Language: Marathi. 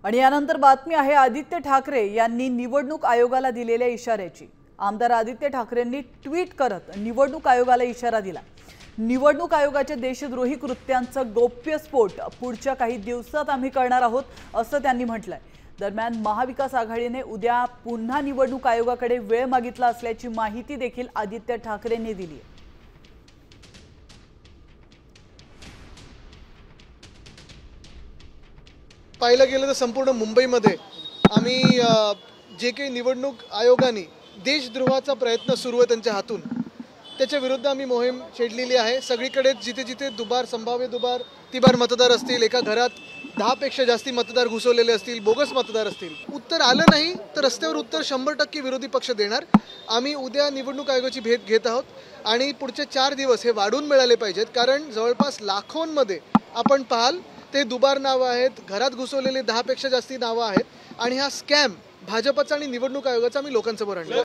आणि यानंतर बातमी आहे आदित्य ठाकरे यांनी निवडणूक आयोगाला दिलेल्या इशाऱ्याची। आमदार आदित्य ठाकरेंनी ट्विट करत निवडणूक आयोगाला इशारा दिला। निवडणूक आयोगाच्या देशद्रोही कृत्यांचा गौप्यस्फोट पुढच्या काही दिवसात आम्ही करणार आहोत असं त्यांनी म्हटलंय। दरम्यान महाविकास आघाडीने उद्या पुन्हा निवडणूक आयोगाकडे वेळ मागितला असल्याची माहिती देखील आदित्य ठाकरेंनी दिली आहे। पाहिलं गेलं तर संपूर्ण मुंबईमध्ये आम्ही जे काही निवडणूक आयोगाने देशद्रोहाचा प्रयत्न सुरू आहे त्यांच्या हातून त्याच्या विरुद्ध आम्ही मोहीम छेडलेली आहे। सगळीकडे जिथे जिथे दुबार संभाव्य दुबार तिबार मतदार असतील, एका घरात 10 पेक्षा जास्ती मतदार घुसवलेले असतील, बोगस मतदार असतील, उत्तर आलं नाही तर रस्त्यावर उत्तर 100% विरोधी पक्ष देणार। आम्ही उद्या निवडणूक आयोगाची भेट घेत आहोत आणि पुढचे 4 दिवस हे वाढून मिळाले पाहिजेत, कारण जवळपास लाखोंमध्ये आपण पाहाल ते दुबार नावं आहेत, घरात घुसवलेले 10 पेक्षा जास्ती नावं आहेत आणि हा स्कॅम भाजपचा आणि निवडणूक आयोगाचा आम्ही लोकांसमोर आणला।